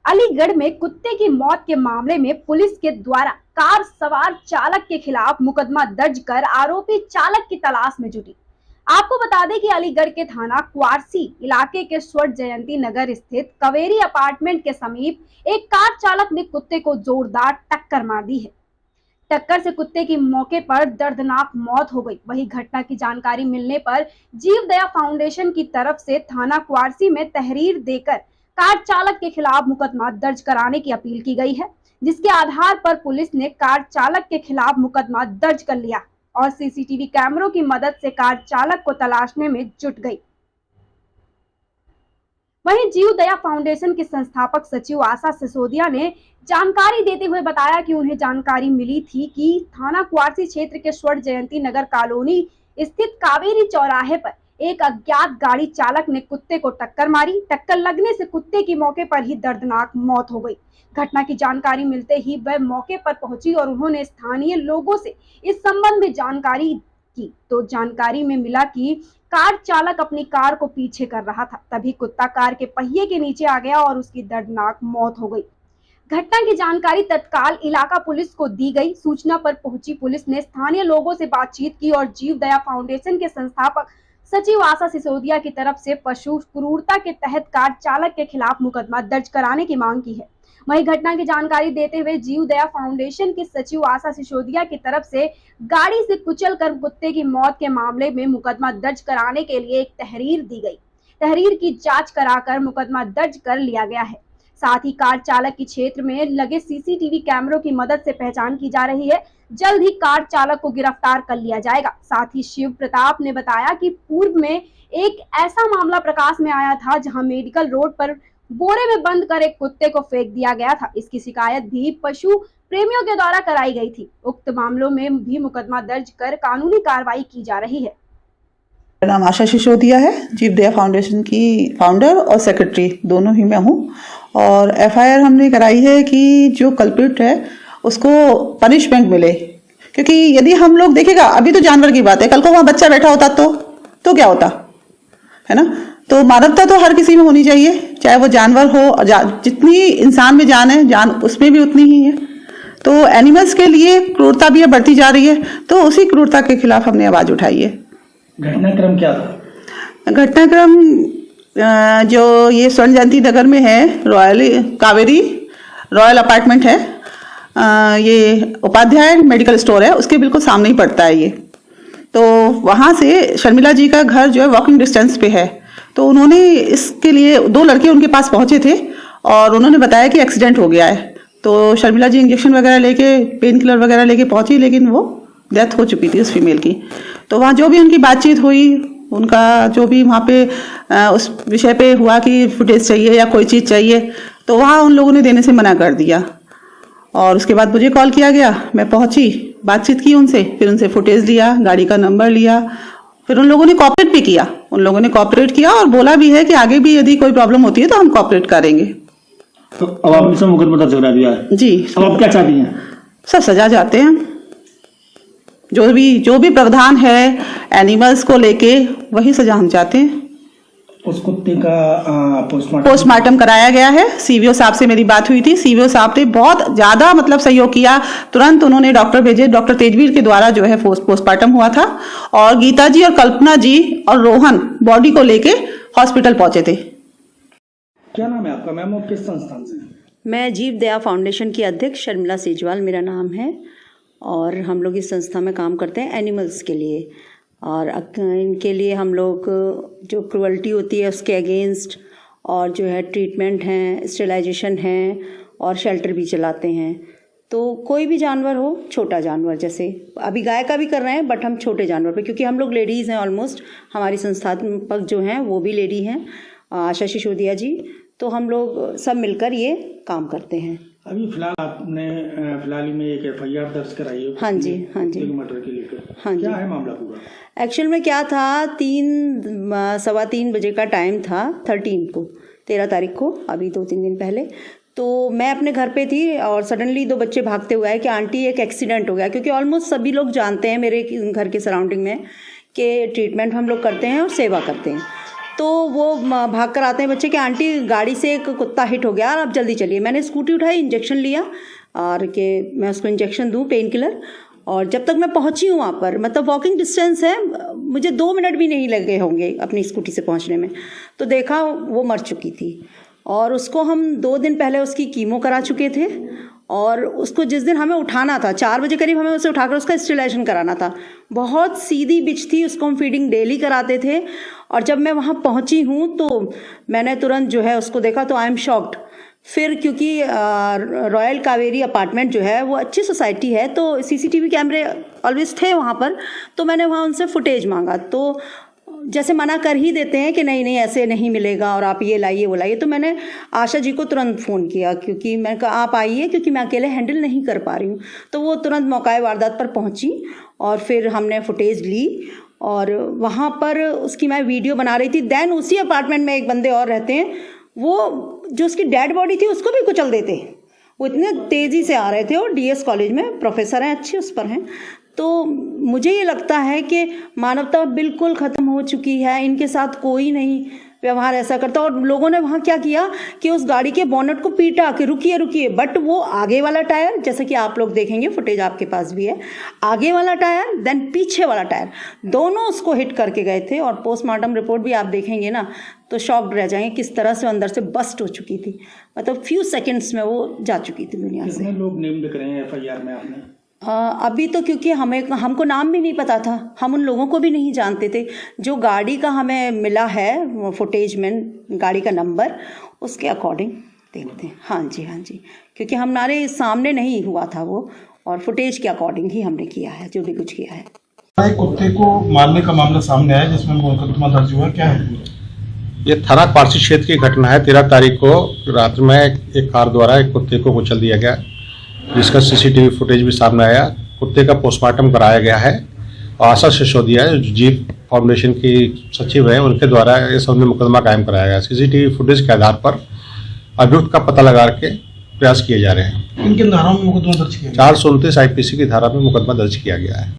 अलीगढ़ में कुत्ते की मौत के मामले में पुलिस के द्वारा कार सवार चालक के खिलाफ मुकदमा दर्ज कर आरोपी चालक की तलाश में जुटी। आपको बता दें कि अलीगढ़ के थाना क्वारसी इलाके के स्वर्ण जयंती नगर स्थित कावेरी अपार्टमेंट के समीप एक कार चालक ने कुत्ते को जोरदार टक्कर मार दी है। टक्कर से कुत्ते की मौके पर दर्दनाक मौत हो गई। वहीं घटना की जानकारी मिलने पर जीव दया फाउंडेशन की तरफ से थाना क्वारसी में तहरीर देकर कार चालक के खिलाफ मुकदमा दर्ज कराने की अपील की गई है, जिसके आधार पर पुलिस ने कार चालक के खिलाफ मुकदमा दर्ज कर लिया और सीसीटीवी कैमरों की मदद से कार चालक को तलाशने में जुट गई। वहीं जीव दया फाउंडेशन के संस्थापक सचिव आशा सिसोदिया ने जानकारी देते हुए बताया कि उन्हें जानकारी मिली थी कि थाना क्वारसी क्षेत्र के स्वर्ण जयंती नगर कॉलोनी स्थित कावेरी चौराहे पर एक अज्ञात गाड़ी चालक ने कुत्ते को टक्कर मारी। टक्कर लगने से कुत्ते की मौके पर ही दर्दनाक मौत हो गई। घटना की जानकारी मिलते ही वह मौके पर पहुंची और उन्होंने स्थानीय लोगों से इस संबंध में जानकारी की तो जानकारी में मिला कि कार चालक अपनी कार को पीछे कर रहा था, तभी कुत्ता कार के पहिए के नीचे आ गया और उसकी दर्दनाक मौत हो गई। घटना की जानकारी तत्काल इलाका पुलिस को दी गई। सूचना पर पहुंची पुलिस ने स्थानीय लोगों से बातचीत की और जीव दया फाउंडेशन के संस्थापक सचिव आशा सिसोदिया की तरफ से पशु क्रूरता के तहत कार चालक के खिलाफ मुकदमा दर्ज कराने की मांग की है। वहीं घटना की जानकारी देते हुए जीव दया फाउंडेशन के सचिव आशा सिसोदिया की तरफ से गाड़ी से कुचल कर कुत्ते की मौत के मामले में मुकदमा दर्ज कराने के लिए एक तहरीर दी गई। तहरीर की जांच कराकर मुकदमा दर्ज कर लिया गया है। साथ ही कार चालक की क्षेत्र में लगे सीसीटीवी कैमरों की मदद से पहचान की जा रही है। जल्द ही कार चालक को गिरफ्तार कर लिया जाएगा। साथ ही शिव प्रताप ने बताया कि पूर्व में एक ऐसा मामला प्रकाश में आया था जहां मेडिकल रोड पर बोरे में बंद कर एक कुत्ते को फेंक दिया गया था। इसकी शिकायत भी पशु प्रेमियों के द्वारा कराई गई थी। उक्त मामलों में भी मुकदमा दर्ज कर कानूनी कार्रवाई की जा रही है। मेरा नाम आशा सिसोदिया है, जीव दया फाउंडेशन की फाउंडर और सेक्रेटरी दोनों ही मैं हूँ। और एफआईआर हमने कराई है कि जो कल्प्रिट है उसको पनिशमेंट मिले, क्योंकि यदि हम लोग देखेगा, अभी तो जानवर की बात है, कल को वहाँ बच्चा बैठा होता तो क्या होता है ना। तो मानवता तो हर किसी में होनी चाहिए, चाहे वो जानवर हो, जितनी इंसान में जान है जान उसमें भी उतनी ही है। तो एनिमल्स के लिए क्रूरता भी बढ़ती जा रही है, तो उसी क्रूरता के खिलाफ हमने आवाज उठाई है। घटनाक्रम क्या था? घटनाक्रम जो ये स्वर्ण जयंती नगर में है, कावेरी रॉयल अपार्टमेंट है, ये उपाध्याय मेडिकल स्टोर है, उसके बिल्कुल सामने ही पड़ता है ये। तो वहाँ से शर्मिला जी का घर जो है वॉकिंग डिस्टेंस पे है। तो उन्होंने इसके लिए 2 लड़के उनके पास पहुँचे थे और उन्होंने बताया कि एक्सीडेंट हो गया है। तो शर्मिला जी इंजेक्शन वगैरह लेके, पेन किलर वगैरह लेके पहुँची, लेकिन वो डेथ हो चुकी थी उस फीमेल की। तो वहाँ जो भी उनकी बातचीत हुई, उनका जो भी वहाँ पे उस विषय पे हुआ कि फुटेज चाहिए या कोई चीज़ चाहिए, तो वहाँ उन लोगों ने देने से मना कर दिया। और उसके बाद मुझे कॉल किया गया, मैं पहुँची, बातचीत की उनसे, फिर उनसे फुटेज लिया, गाड़ी का नंबर लिया, फिर उन लोगों ने कॉपरेट भी किया। उन लोगों ने कॉपरेट किया और बोला भी है कि आगे भी यदि कोई प्रॉब्लम होती है तो हम कॉपरेट करेंगे। तो अब आपने सब मुकदमा दर्ज करा दिया है जी। अब आप क्या चाहती हैं? सब सजा चाहते हैं, जो भी प्रावधान है एनिमल्स को लेके वही सजा हम चाहते हैं। उस कुत्ते का पोस्टमार्टम कराया गया है। सीवीओ साहब से मेरी बात हुई थी, सीवीओ साहब ने बहुत ज़्यादा सहयोग किया। तुरंत उन्होंने डॉक्टर भेजे, डॉक्टर तेजवीर के द्वारा जो है पोस्टमार्टम हुआ था और गीता जी और कल्पना जी और रोहन बॉडी को लेके हॉस्पिटल पहुंचे थे। क्या नाम है आपका मैम और किस संस्थान से? मैं जीव दया फाउंडेशन की अध्यक्ष शर्मिला सेजवाल मेरा नाम है और हम लोग इस संस्था में काम करते हैं एनिमल्स के लिए। और इनके लिए हम लोग जो क्रूअल्टी होती है उसके अगेंस्ट और जो है ट्रीटमेंट हैं, स्टेलाइजेशन हैं और शेल्टर भी चलाते हैं। तो कोई भी जानवर हो, छोटा जानवर, जैसे अभी गाय का भी कर रहे हैं, बट हम छोटे जानवर पे, क्योंकि हम लोग लेडीज़ हैं ऑलमोस्ट, हमारी संस्थापक जो हैं वो भी लेडी हैं, आशा सिसोदिया जी। तो हम लोग सब मिलकर ये काम करते हैं। अभी फिलहाल आपने में एक एफआईआर दर्ज कराई है। हाँ जी, हाँ जी। मर्डर के लेकर हाँ जी। क्या है मामला पूरा? एक्चुअल में क्या था, 3-3:15 बजे का टाइम था, 13 तारीख को, अभी 2-3 दिन पहले। तो मैं अपने घर पे थी और सडनली 2 बच्चे भागते हुए आए कि आंटी एक एक्सीडेंट हो गया, क्योंकि ऑलमोस्ट सभी लोग जानते हैं मेरे घर के सराउंडिंग में कि ट्रीटमेंट हम लोग करते हैं और सेवा करते हैं। तो वो भाग कर आते हैं बच्चे कि आंटी गाड़ी से एक कुत्ता हिट हो गया, आप जल्दी चलिए। मैंने स्कूटी उठाई, इंजेक्शन लिया और कि मैं उसको इंजेक्शन दूँ पेन किलर। और जब तक मैं पहुंची हूँ वहाँ पर, मतलब वॉकिंग डिस्टेंस है, मुझे 2 मिनट भी नहीं लगे होंगे अपनी स्कूटी से पहुँचने में, तो देखा वो मर चुकी थी। और उसको हम 2 दिन पहले उसकी कीमो करा चुके थे और उसको जिस दिन हमें उठाना था 4 बजे करीब हमें उसे उठाकर उसका स्टेरिलाइजेशन कराना था। बहुत सीधी बिच थी, उसको हम फीडिंग डेली कराते थे। और जब मैं वहाँ पहुँची हूँ तो मैंने तुरंत जो है उसको देखा तो आई एम शॉक्ड। फिर क्योंकि रॉयल कावेरी अपार्टमेंट जो है वो अच्छी सोसाइटी है, तो सीसीटीवी कैमरे ऑलवेज थे वहाँ पर, तो मैंने वहाँ उनसे फुटेज मांगा। तो जैसे मना कर ही देते हैं कि नहीं नहीं ऐसे नहीं मिलेगा और आप ये लाइए वो लाइए, तो मैंने आशा जी को तुरंत फ़ोन किया क्योंकि मैंने कहा आप आइए, क्योंकि मैं अकेले हैंडल नहीं कर पा रही हूँ। तो वो तुरंत मौका वारदात पर पहुँची और फिर हमने फुटेज ली और वहाँ पर उसकी मैं वीडियो बना रही थी। दैन उसी अपार्टमेंट में एक बंदे और रहते हैं, वो जो उसकी डेड बॉडी थी उसको भी कुचल देते। वो इतने तेज़ी से आ रहे थे और डीएस कॉलेज में प्रोफेसर हैं, अच्छे उस पर हैं। तो मुझे ये लगता है कि मानवता बिल्कुल ख़त्म हो चुकी है, इनके साथ कोई नहीं व्यवहार ऐसा करता। और लोगों ने वहाँ क्या किया कि उस गाड़ी के बोनट को पीटा कि रुकिए रुकिए, बट वो आगे वाला टायर, जैसे कि आप लोग देखेंगे फुटेज आपके पास भी है, आगे वाला टायर देन पीछे वाला टायर, दोनों उसको हिट करके गए थे। और पोस्टमार्टम रिपोर्ट भी आप देखेंगे ना तो शॉक्ड रह जाएंगे किस तरह से अंदर से बस्ट हो चुकी थी, मतलब फ्यू सेकेंड्स में वो जा चुकी थी दुनिया से। कितने लोग नेम लिख रहे हैं एफआईआर में आपने? अभी तो क्योंकि हमको नाम भी नहीं पता था, हम उन लोगों को भी नहीं जानते थे। जो गाड़ी का हमें मिला है फुटेज में, गाड़ी का नंबर, उसके अकॉर्डिंग देखते हैं। हाँ जी, क्योंकि हमारे सामने नहीं हुआ था वो, और फुटेज के अकॉर्डिंग ही हमने किया है जो भी कुछ किया है। कुत्ते को मारने का मामला सामने आया जिसमें मुकदमा दर्ज हुआ, क्या है? ये थाना क्वार्सी क्षेत्र की घटना है। 13 तारीख को रात में एक कार द्वारा एक कुत्ते को कुचल दिया गया, जिसका सीसीटीवी फुटेज भी सामने आया। कुत्ते का पोस्टमार्टम कराया गया है और आशा सिसोदिया जो जीव फाउंडेशन की सचिव है उनके द्वारा इस संबंध में मुकदमा कायम कराया गया। सीसीटीवी फुटेज के आधार पर अभियुक्त का पता लगा के प्रयास किए जा रहे हैं। किन किन धाराओं में मुकदमा दर्ज किया? 429 आईपीसी की धारा में मुकदमा दर्ज किया गया है।